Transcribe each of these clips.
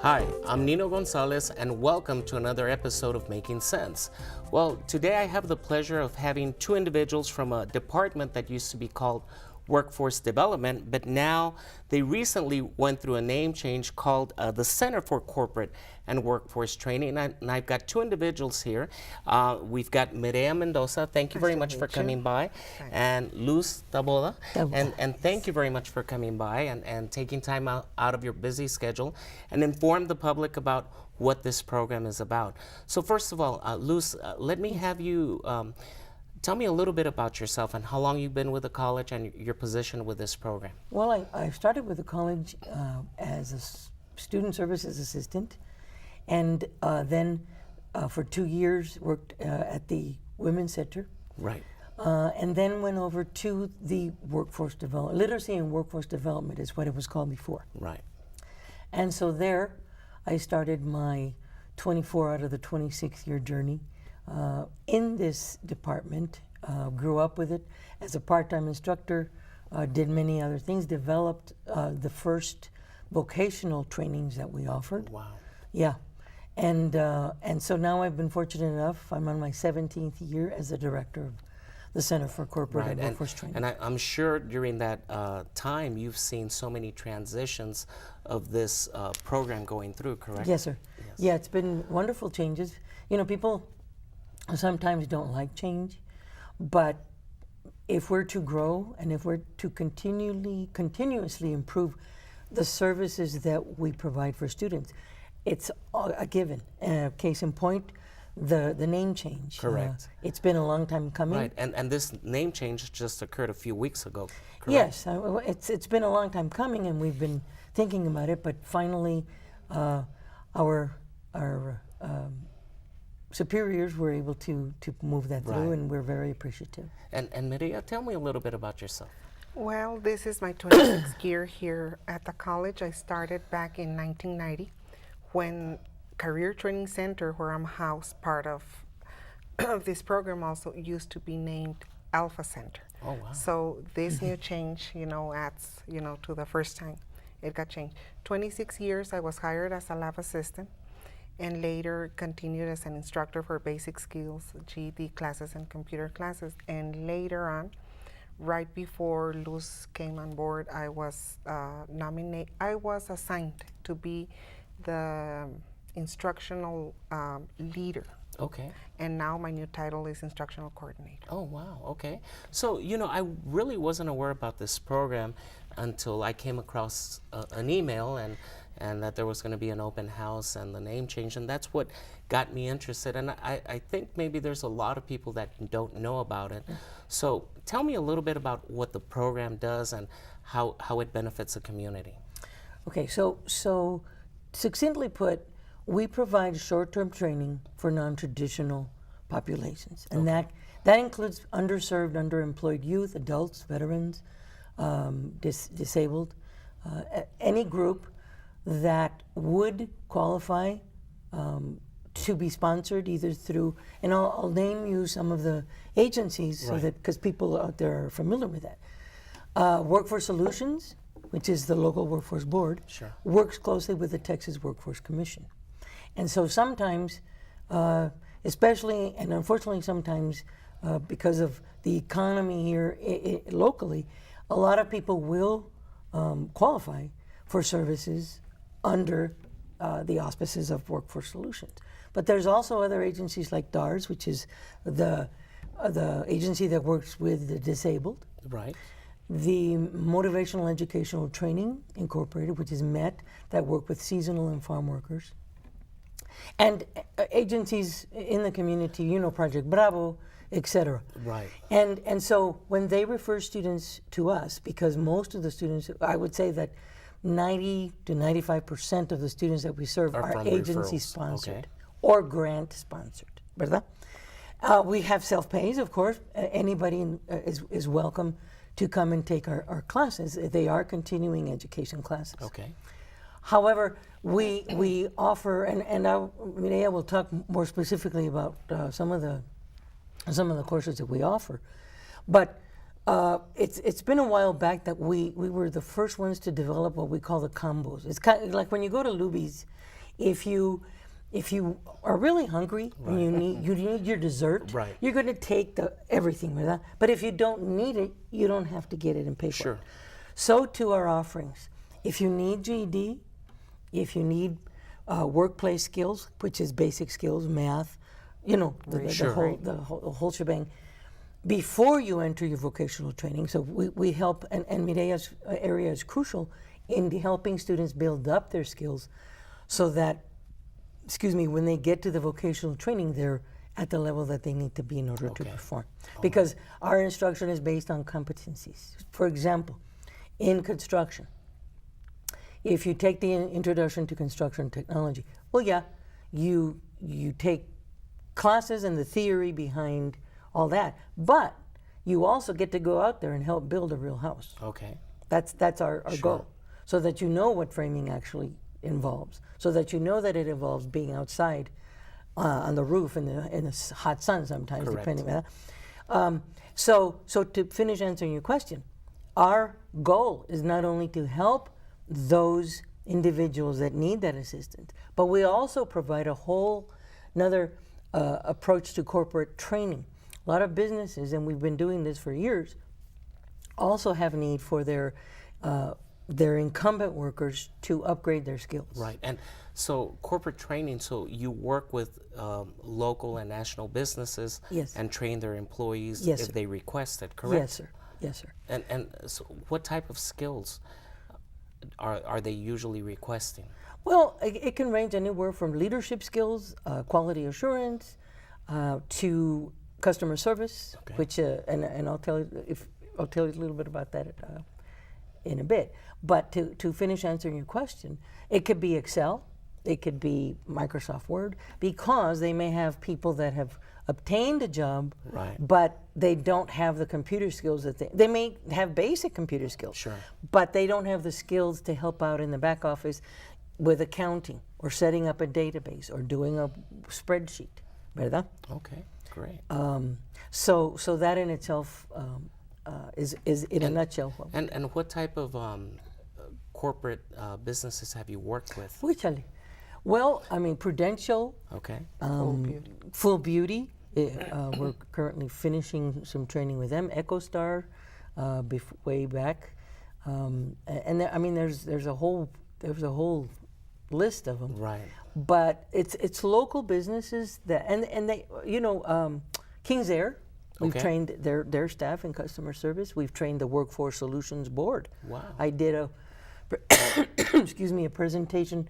Hi, I'm Nino Gonzalez, and welcome to another episode of Making Sense. Well, today I have the pleasure of having two individuals from a department that used to be called Workforce Development, but now they recently went through a name change called the Center for Corporate and Workforce Training. And I've got two individuals here. We've got Mireya Mendoza, thank you very much for coming by, and Luz Taboada, and thank you very much for coming by and taking time out of your busy schedule and inform the public about what this program is about. So first of all, Luz, let me have you tell me a little bit about yourself and how long you've been with the college and your position with this program. Well, I started with the college as a student services assistant, and then for 2 years worked at the Women's Center. Right. And then went over to the workforce development. Literacy and workforce development is what it was called before. Right. And so there, I started my 24 out of the 26-year journey in this department. Grew up with it as a part-time instructor, did many other things, developed the first vocational trainings that we offered. Wow. Yeah. And so now I've been fortunate enough, I'm on my 17th year as the director of the Center for Corporate and Workforce Training. And I'm sure during that time you've seen so many transitions of this program going through, correct? Yes, sir. Yes. Yeah, it's been wonderful changes. You know, people sometimes don't like change, but if we're to grow and if we're to continuously improve the services that we provide for students, it's a given. Case in point, the name change. Correct. It's been a long time coming. Right, and this name change just occurred a few weeks ago, correct? Yes, it's been a long time coming, and we've been thinking about it, but finally our superiors were able to move that through, and we're very appreciative. And Mireya, tell me a little bit about yourself. Well, this is my 26th year here at the college. I started back in 1990 when Career Training Center, where I'm housed, part of this program also used to be named Alpha Center. Oh, wow. So this new change, adds, to the first time it got changed. 26 years I was hired as a lab assistant, and later continued as an instructor for basic skills, GED classes and computer classes. And later on, right before Luz came on board, I was assigned to be the instructional leader. Okay. And now my new title is instructional coordinator. Oh, wow, okay. So, I really wasn't aware about this program until I came across an email and that there was going to be an open house and the name change, and that's what got me interested. And I think maybe there's a lot of people that don't know about it. So tell me a little bit about what the program does and how it benefits the community. Okay, so succinctly put, we provide short-term training for non-traditional populations, and that includes underserved, underemployed youth, adults, veterans, disabled, any group that would qualify to be sponsored either through, and I'll name you some of the agencies so that, because people out there are familiar with that. Workforce Solutions, which is the local workforce board, works closely with the Texas Workforce Commission. And so sometimes, especially and unfortunately sometimes because of the economy here locally, a lot of people will qualify for services under the auspices of Workforce Solutions. But there's also other agencies like DARS, which is the agency that works with the disabled. Right. The Motivational Educational Training Incorporated, which is MET, that work with seasonal and farm workers. And agencies in the community, Project Bravo, etc. Right. And so when they refer students to us, because most of the students, I would say that 90 to 95% of the students that we serve are agency sponsored or grant sponsored, ¿verdad? We have self-pays, of course. Anybody is welcome to come and take our classes. They are continuing education classes. Okay. However, we offer, and Mireya will talk more specifically about some of the courses that we offer, but it's been a while back that we were the first ones to develop what we call the combos. It's kind of like when you go to Luby's If you are really hungry and you need your dessert, Right. you're going to take everything, ¿verdad? But if you don't need it, you don't have to get it and pay for Sure. it. So to our offerings. If you need GED, if you need workplace skills, which is basic skills, math, the whole shebang, before you enter your vocational training. So we help, and Mireya's area is crucial in helping students build up their skills so that, when they get to the vocational training, they're at the level that they need to be in order to perform. Because our instruction is based on competencies. For example, in construction, if you take the introduction to construction technology, you take classes and the theory behind all that, but you also get to go out there and help build a real house. Okay. That's our goal, so that you know what framing actually involves, so that you know that it involves being outside on the roof in the hot sun sometimes, Correct. depending on that. So to finish answering your question, our goal is not only to help those individuals that need that assistance, but we also provide a whole another approach to corporate training. A lot of businesses, and we've been doing this for years, also have need for their incumbent workers to upgrade their skills. Right. And so corporate training, so you work with local and national businesses and train their employees if they request it, correct? Yes, sir. Yes, sir. And so what type of skills are they usually requesting? Well, it can range anywhere from leadership skills, quality assurance, to customer service, which and I'll tell you a little bit about that in a bit. But to finish answering your question, it could be Excel, it could be Microsoft Word, because they may have people that have obtained a job, but they don't have the computer skills that they may have basic computer skills, but they don't have the skills to help out in the back office with accounting or setting up a database or doing a spreadsheet, ¿verdad? Okay, great. So that in itself is in a nutshell. And what type of corporate businesses have you worked with? Whichale? Well, I mean, Prudential, Full Beauty. We're currently finishing some training with them. EchoStar, way back, and I mean, there's a whole list of them. Right. But it's local businesses that and they King's Air. We've trained their staff in customer service. We've trained the Workforce Solutions Board. Wow. I did a presentation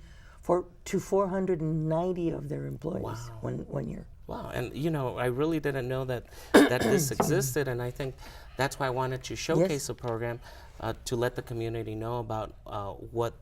to 490 of their employees one year. Wow, and I really didn't know that this existed, and I think that's why I wanted to showcase the program to let the community know about what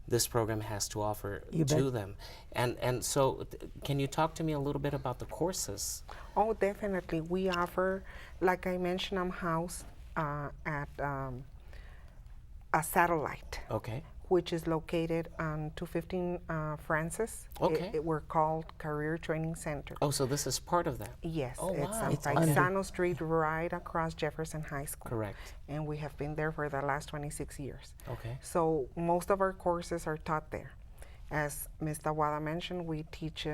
this program has to offer to them. And so can you talk to me a little bit about the courses? Oh, definitely. We offer, like I mentioned, I'm housed at a satellite. Okay. Which is located on 215 Francis. Okay. We're called Career Training Center. Oh, so this is part of that? Yes. Oh, it's wow. on Paisano Street, right across Jefferson High School. Correct. And we have been there for the last 26 years. Okay. So most of our courses are taught there. As Ms. Taboada mentioned, we teach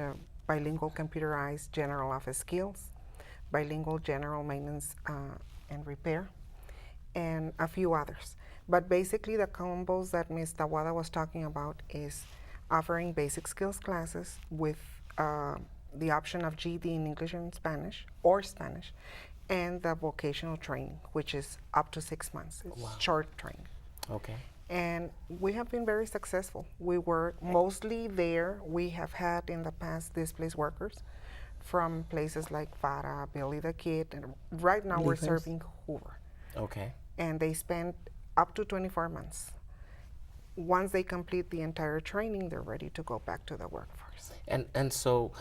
bilingual computerized general office skills, bilingual general maintenance and repair, and a few others. But basically the combos that Ms. Taboada was talking about is offering basic skills classes with the option of GED in English and Spanish, and the vocational training, which is up to 6 months. It's short training. Okay. And we have been very successful. We work mostly there. We have had in the past displaced workers from places like Vara, Billy the Kid, and right now we're serving Hoover. Okay. And they spend up to 24 months. Once they complete the entire training, they're ready to go back to the workforce. And so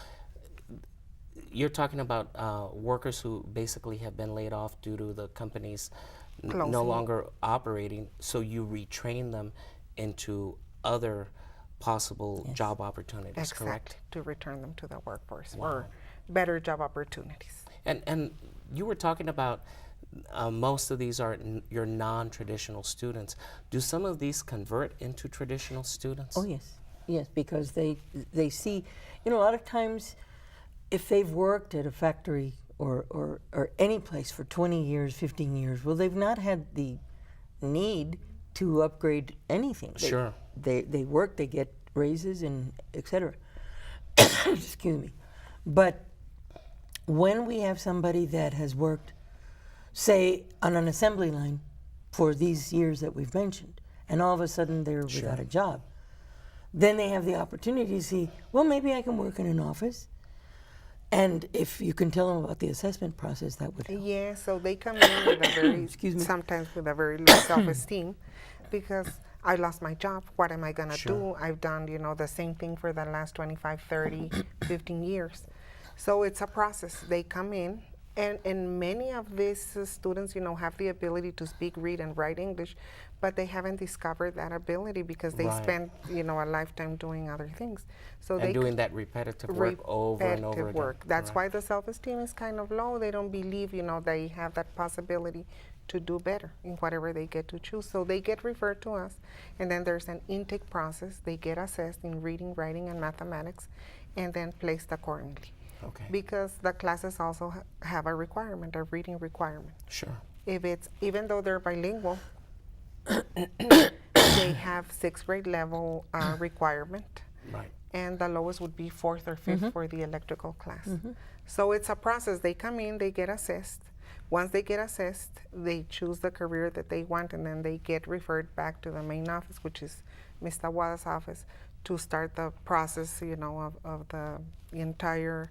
you're talking about workers who basically have been laid off due to the companies no longer operating, so you retrain them into other possible job opportunities, correct? To return them to the workforce or better job opportunities. And you were talking about most of these are your non-traditional students. Do some of these convert into traditional students? Oh, yes. Yes, because they see, a lot of times, if they've worked at a factory or any place for 20 years, 15 years, well, they've not had the need to upgrade anything. Sure. They work, they get raises, and et cetera. Excuse me. But when we have somebody that has worked, say, on an assembly line for these years that we've mentioned, and all of a sudden they're without a job, then they have the opportunity to see, well, maybe I can work in an office. And if you can tell them about the assessment process, that would help. Yeah, so they come in with a very, sometimes with a very low self-esteem, because I lost my job. What am I going to do? I've done, the same thing for the last 25, 30, 15 years. So it's a process. They come in, and many of these students, have the ability to speak, read, and write English, but they haven't discovered that ability because they spend, a lifetime doing other things. So and doing that repetitive work over and over again. That's why the self-esteem is kind of low. They don't believe, they have that possibility to do better in whatever they get to choose. So they get referred to us, and then there's an intake process. They get assessed in reading, writing, and mathematics, and then placed accordingly. Okay. Because the classes also have a requirement, a reading requirement. Sure. Even though they're bilingual, they have 6th grade level requirement. Right. And the lowest would be 4th or 5th for the electrical class. So it's a process. They come in, they get assessed. Once they get assessed, they choose the career that they want, and then they get referred back to the main office, which is Ms. Taboada's office, to start the process, of the entire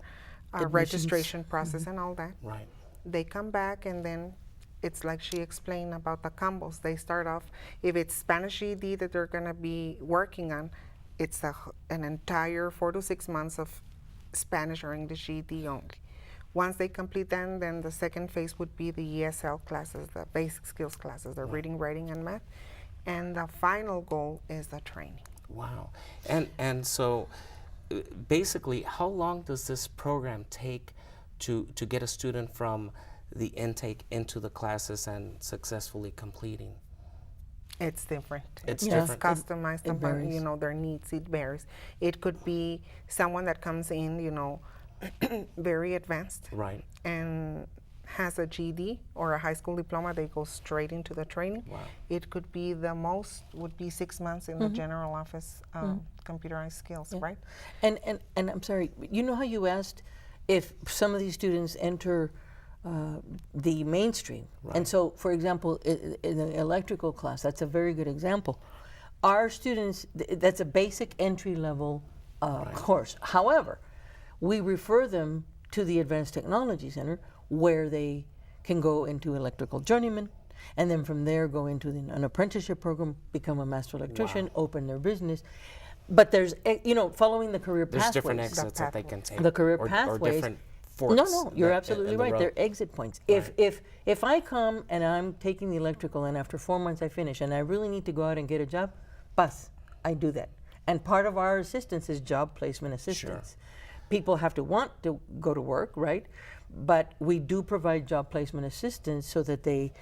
registration process and all that. Right. They come back, and then it's like she explained about the combos. They start off, if it's Spanish GED that they're going to be working on, it's an entire 4 to 6 months of Spanish or English GED only. Once they complete that, then the second phase would be the ESL classes, the basic skills classes, the reading, writing, and math. And the final goal is the training. Wow. And so basically, how long does this program take to get a student from the intake into the classes and successfully completing? It's different. It's just different. customized It upon, varies. their needs. It varies. It could be someone that comes in, very advanced, Right. and has a GED or a high school diploma. They go straight into the training. Wow. It could be the most would be 6 months in the general office, computerized skills, right? And I'm sorry, you know how you asked if some of these students enter the mainstream? Right. And so, for example, in the electrical class, that's a very good example. Our students, that's a basic entry level course. However, we refer them to the Advanced Technology Center, where they can go into electrical journeyman, and then from there go into an apprenticeship program, become a master electrician, open their business. But there's, following the career There's pathways. different exits that they can take. The career or pathways. different forks. No, you're that- absolutely in the right. road. They're exit points. Right. If I come and I'm taking the electrical, and after 4 months I finish, and I really need to go out and get a job, I do that. And part of our assistance is job placement assistance. People have to want to go to work, right? But we do provide job placement assistance so that they,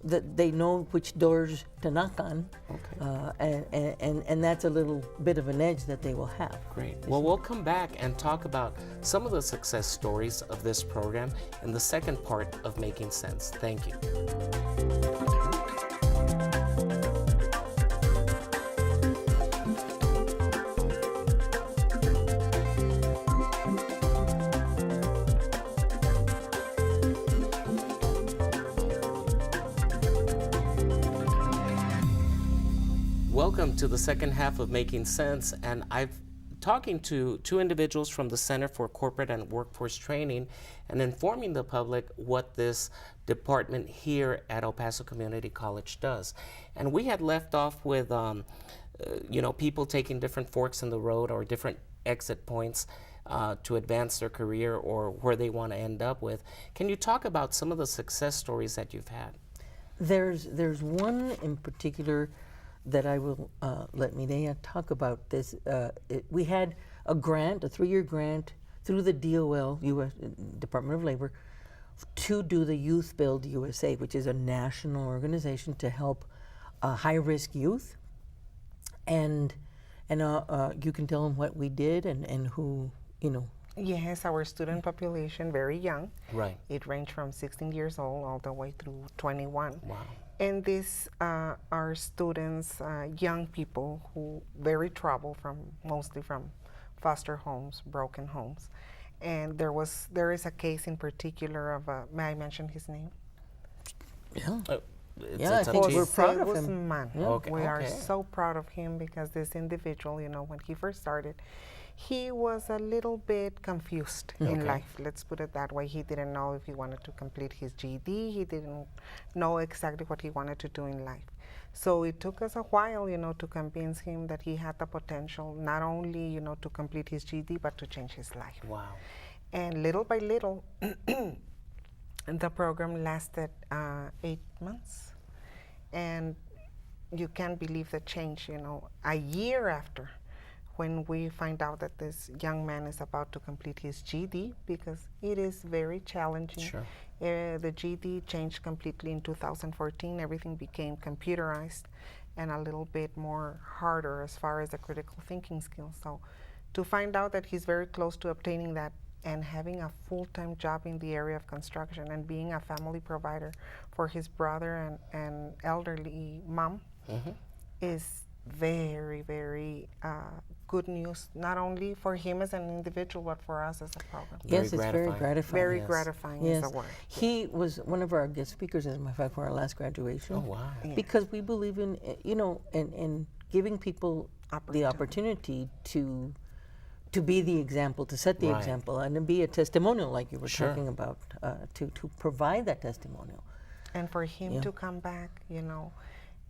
that they know which doors to knock on. Okay. And that's a little bit of an edge that they will have. Great. Well, we'll come back and talk about some of the success stories of this program in the second part of Making Sense. Thank you. Welcome to the second half of Making Sense, and I'm talking to two individuals from the Center for Corporate and Workforce Training and informing the public what this department here at El Paso Community College does. And we had left off with people taking different forks in the road or different exit points to advance their career or where they want to end up with. Can you talk about some of the success stories that you've had? There's one in particular that I will let Mireya talk about. This. We had a grant, a 3-year grant through the DOL, U.S. Department of Labor, to do the Youth Build USA, which is a national organization to help high-risk youth. And And you can tell them what we did and who, you know. Yes, our student population, very young. Right. It ranged from 16 years old all the way through 21. Wow. And these are students, young people who very troubled mostly from foster homes, broken homes. And there is a case in particular of, may I mention his name? Yeah. It's I up think to you. we're proud of him. Guzman. Yeah. Okay, We are okay. so proud of him because this individual, you know, when he first started, he was a little bit confused in Okay. life. Let's put it that way. He didn't know if he wanted to complete his GED. He didn't know exactly what he wanted to do in life. So it took us a while, you know, to convince him that he had the potential not only, you know, to complete his GED, but to change his life. Wow. And little by little, the program lasted 8 months. And you can't believe the change, you know, a year after, when we find out that this young man is about to complete his GED, because it is very challenging. Sure. The GED changed completely in 2014. Everything became computerized and a little bit more harder as far as the critical thinking skills. So to find out that he's very close to obtaining that and having a full-time job in the area of construction and being a family provider for his brother and elderly mom is very, very good news, not only for him as an individual, but for us as a program. Yes, it's very gratifying. gratifying. Very Yes. gratifying Yes. is the word. He was one of our guest speakers, as a matter of fact, for our last graduation. Oh, wow. Yeah. Because we believe in, you know, in giving people the opportunity to be the example, to set the Right. example, and to be a testimonial, like you were Sure. talking about, to provide that testimonial. And for him Yeah. to come back, you know,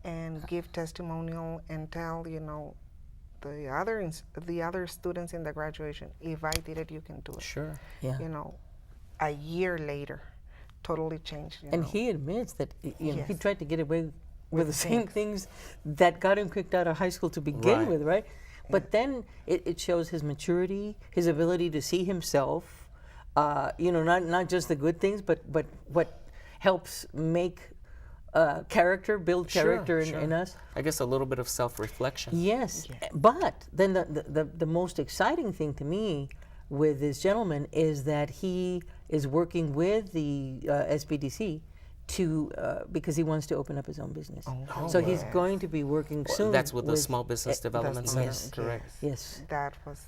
and give testimonial and tell, you know, the other students in the graduation, if I did it, you can do it. Sure. Yeah. You know, a year later, totally changed. You And know. he admits that you know he Yes. tried to get away with the same things that got him kicked out of high school to begin Right. with, right? But then it shows his maturity, his ability to see himself, you know, not just the good things, but what helps make build character in us. I guess a little bit of self-reflection. Yes, but then the most exciting thing to me with this gentleman is that he is working with the SBDC to because he wants to open up his own business. So he's going to be working soon. That's with the Small Business Development Center, yes. correct? Yes. That was,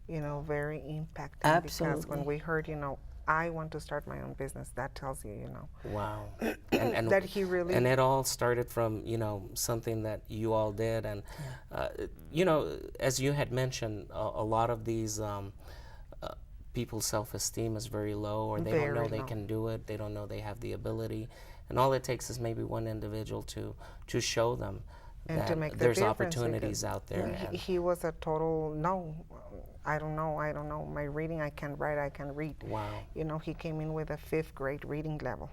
you know, very impacting. Because Absolutely. when we heard, you know, I want to start my own business, that tells you, you know, Wow. And that he really. And it all started from, you know, something that you all did. And, you know, as you had mentioned, a lot of these people's self-esteem is very low, or they don't know Very they low. can do it. They don't know they have the ability. And all it takes is maybe one individual to show them And that to make the there's difference, opportunities because out there. He, And he was a total no. I don't know. My reading, I can write, I can read. wow. You know, he came in with a 5th grade reading level.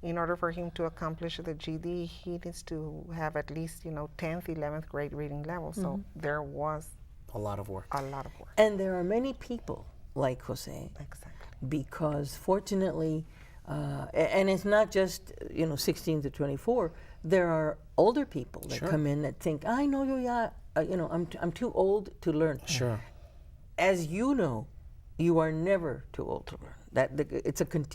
In order for him to accomplish the GD, he needs to have at least, you know, 10th, 11th grade reading level. So there was A lot of work. a lot of work. And there are many people like Jose, Exactly. because fortunately, and it's not just 16 to 24. There are older people that Sure. come in that think, I know I'm too old to learn. Sure. As you know, you are never too old to learn.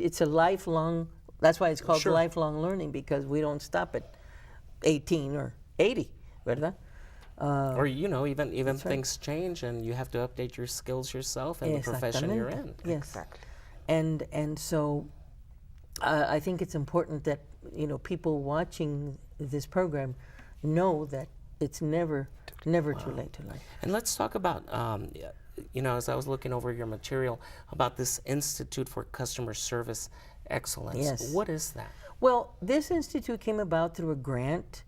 It's a lifelong. That's why it's called Sure. lifelong learning, because we don't stop at 18 or 80, ¿verdad? Or, you know, even things change and you have to update your skills yourself and the profession you're in. Exactamente. Yes. Exactly. And so I think it's important that people watching this program know that it's never too late to learn. And let's talk about, as I was looking over your material, about this Institute for Customer Service Excellence. Yes. What is that? Well, this institute came about through a grant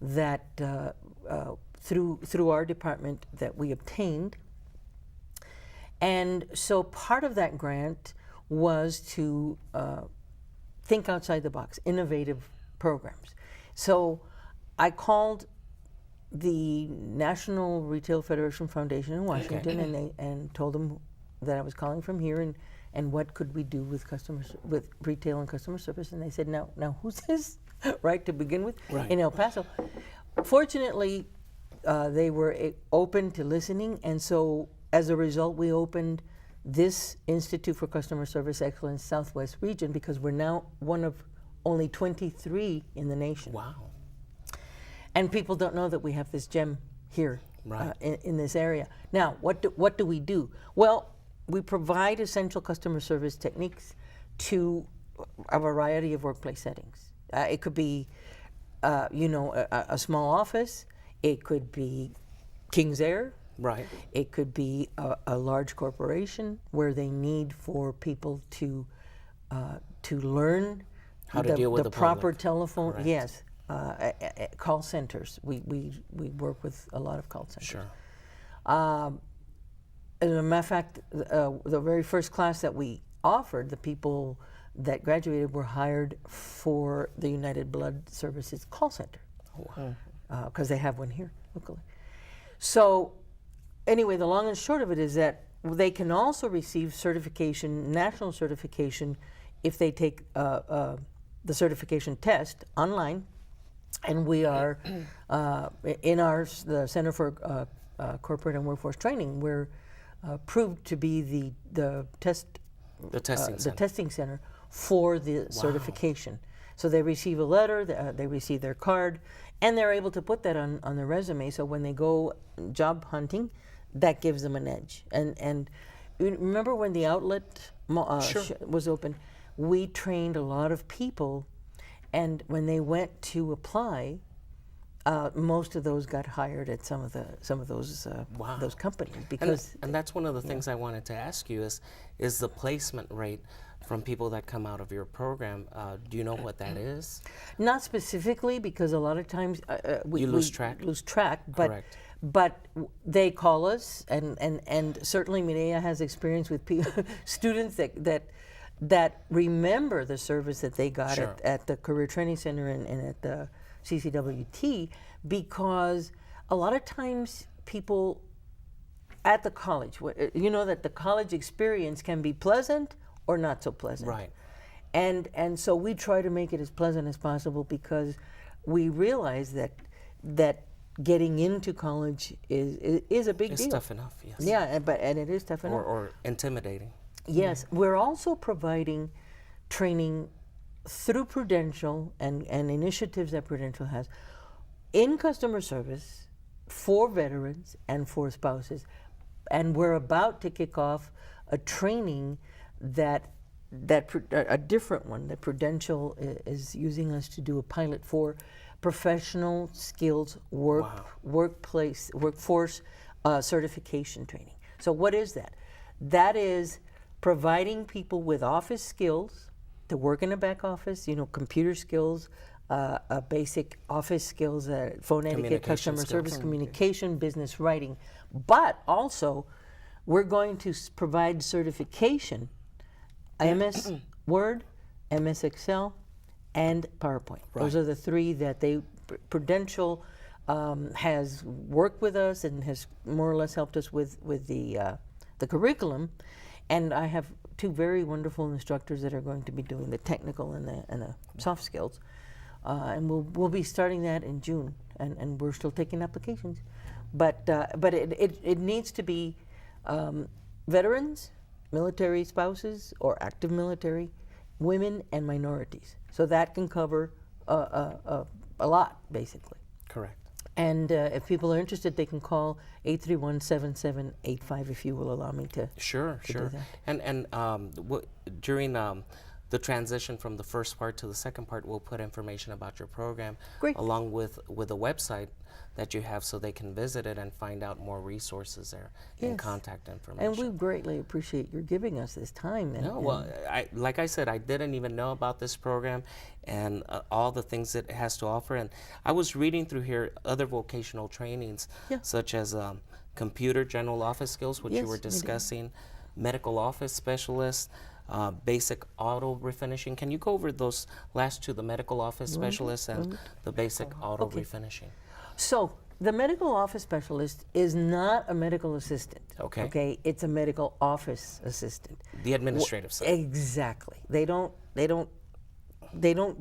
that through our department that we obtained. And so part of that grant was to think outside the box, innovative programs. So I called the National Retail Federation Foundation in Washington, and told them that I was calling from here, and what could we do with with retail and customer service. And they said, now who's this, right, to begin with, Right. in El Paso. Fortunately, they were open to listening, and so as a result, we opened this Institute for Customer Service Excellence Southwest Region, because we're now one of only 23 in the nation. Wow. And people don't know that we have this gem here Right. in this area. Now, what do we do? Well, we provide essential customer service techniques to a variety of workplace settings. It could be, a small office. It could be King's Air. Right. It could be a large corporation where they need for people to learn How to deal with the proper public. telephone. Correct. Yes, call centers. We work with a lot of call centers. Sure. As a matter of fact, the very first class that we offered, the people that graduated were hired for the United Blood Services call center, because they have one here locally. So anyway, the long and short of it is that they can also receive certification, national certification, if they take the certification test online. And we are in the Center for Corporate and Workforce Training. We're proved to be the testing center for the certification. So they receive a letter, they receive their card, and they're able to put that on their resume. So when they go job hunting, that gives them an edge. And you remember when the outlet was open, we trained a lot of people, and when they went to apply, most of those got hired at some of those companies, because and that's one of the things I wanted to ask you is the placement rate from people that come out of your program. Do you know what that is? not specifically, because a lot of times we lose track? Lose track, but Correct. but they call us, and certainly Mireya has experience with students that remember the service that they got Sure. at the Career Training Center and at the CCWT, because a lot of times people at the college, that the college experience can be pleasant or not so pleasant. Right. And so we try to make it as pleasant as possible, because we realize that getting into college is a big It's deal. tough enough, yes. Yeah, and it is tough enough. Or intimidating. Yes, we're also providing training through Prudential and initiatives that Prudential has in customer service for veterans and for spouses. And we're about to kick off a training a different one that Prudential is using us to do a pilot for, professional skills workforce certification training. So what is that? That is providing people with office skills to work in a back office, computer skills, basic office skills, phone etiquette, customer service, communication, business writing. But also, we're going to provide certification, MS Word, MS Excel, and PowerPoint. Right. Those are the three that Prudential has worked with us and has more or less helped us with the curriculum. And I have two very wonderful instructors that are going to be doing the technical and the soft skills. And we'll be starting that in June, and we're still taking applications. But it needs to be veterans, military spouses, or active military, women, and minorities. So that can cover a lot, basically. Correct. And if people are interested, they can call 831-7785, if you will allow me to. Sure. do that. And during the transition from the first part to the second part, we'll put information about your program, Great. along with a website that you have, so they can visit it and find out more resources there and Yes. contact information. And we greatly appreciate your giving us this time. Like I said, I didn't even know about this program and all the things it has to offer. And I was reading through here other vocational trainings, such as computer general office skills, which you were Yes, we do. discussing, medical office specialist, basic auto refinishing. Can you go over those last two, the medical office specialist and the basic auto refinishing? So the medical office specialist is not a medical assistant. Okay. Okay, it's a medical office assistant. The administrative side. Exactly. They don't they don't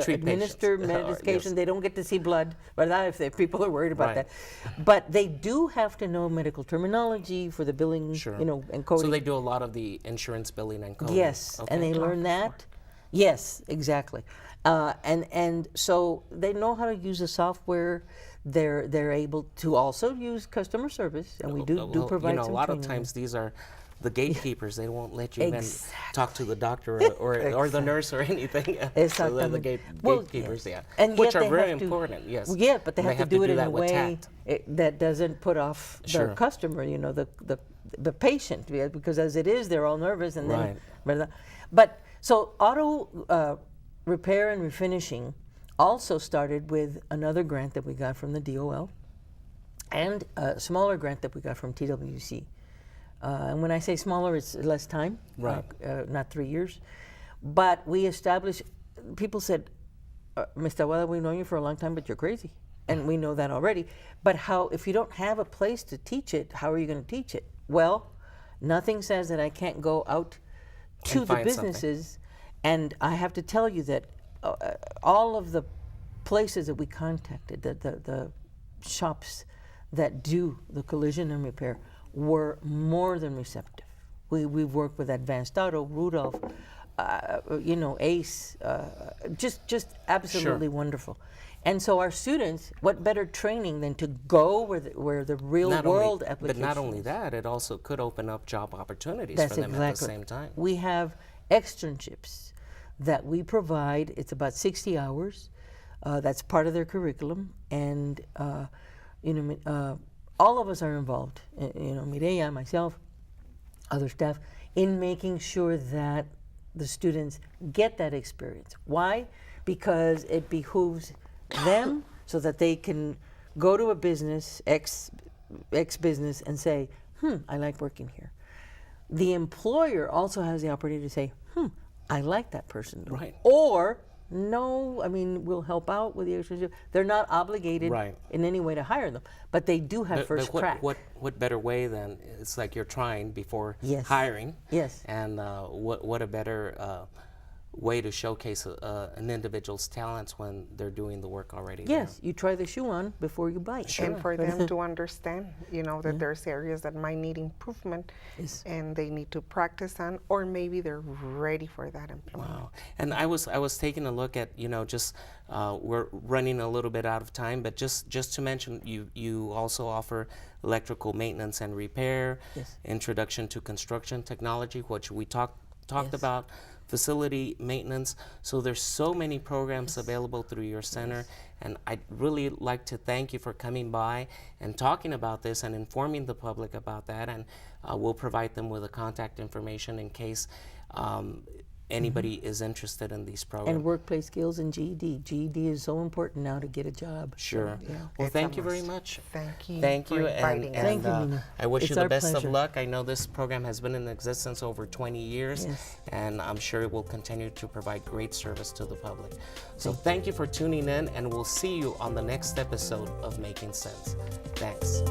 administer patients. medication. Yes. They don't get to see blood, but if people are worried about Right. that. But they do have to know medical terminology for the billing, Sure. and coding. So they do a lot of the insurance billing and coding. Yes, Okay. and they learn that. Yes, exactly. And so they know how to use the software. They're able to also use customer service, and we do Well, provide a some lot of training. times these are the gatekeepers. They won't let you even Exactly. talk to the doctor or the nurse or anything. So they're the gatekeepers, yes. yeah. And Which yet are they very have to- important, yes. Yeah, but they And have to do it in that a with way tact. that doesn't put off Sure. the customer, the patient, because as it is, they're all nervous, and then. But so auto repair and refinishing also started with another grant that we got from the DOL, and a smaller grant that we got from TWC. And when I say smaller, it's less time, Right. not 3 years. But we established, people said, Ms. Taboada, we've known you for a long time, but you're crazy. And we know that already. But if you don't have a place to teach it, how are you going to teach it? Well, nothing says that I can't go out to And the find businesses. And I have to tell you that all of the places that we contacted, the shops that do the collision and repair, were more than receptive. We've worked with Advanced Auto, Rudolph, Ace, just absolutely wonderful. And so our students, what better training than to go where the real world application But not only is. that, it also could open up job opportunities That's for them exactly. at the same time. We have externships that we provide. It's about 60 hours. That's part of their curriculum, and all of us are involved. Mireya, myself, other staff, in making sure that the students get that experience. Why? Because it behooves them so that they can go to a business, X business, and say, I like working here. The employer also has the opportunity to say, I like that person. Right. Or, no, we'll help out with the externship. They're not obligated Right. in any way to hire them, but they do have first crack. What better way than, it's like you're trying before Yes. hiring. Yes. And what a better way to showcase an individual's talents when they're doing the work already. Yes, you try the shoe on before you buy it. And for them to understand, that there's areas that might need improvement, Yes. and they need to practice on, or maybe they're ready for that employment. Wow. And I was taking a look at, just we're running a little bit out of time, but just to mention, you also offer electrical maintenance and repair, Yes. introduction to construction technology, which we talked Yes. about, facility maintenance. So there's so many programs available through your center, and I'd really like to thank you for coming by and talking about this and informing the public about that, and we'll provide them with the contact information in case anybody is interested in these programs. And workplace skills and GED. GED is so important now to get a job. Sure. Yeah. Well, It's thank a you very must. much. Thank you. Thank for you, inviting us. Thank you, Nino. I wish It's you the our best pleasure. of luck. I know this program has been in existence over 20 years, Yes. and I'm sure it will continue to provide great service to the public. So thank you for tuning in, and we'll see you on the next episode of Making Sense. Thanks.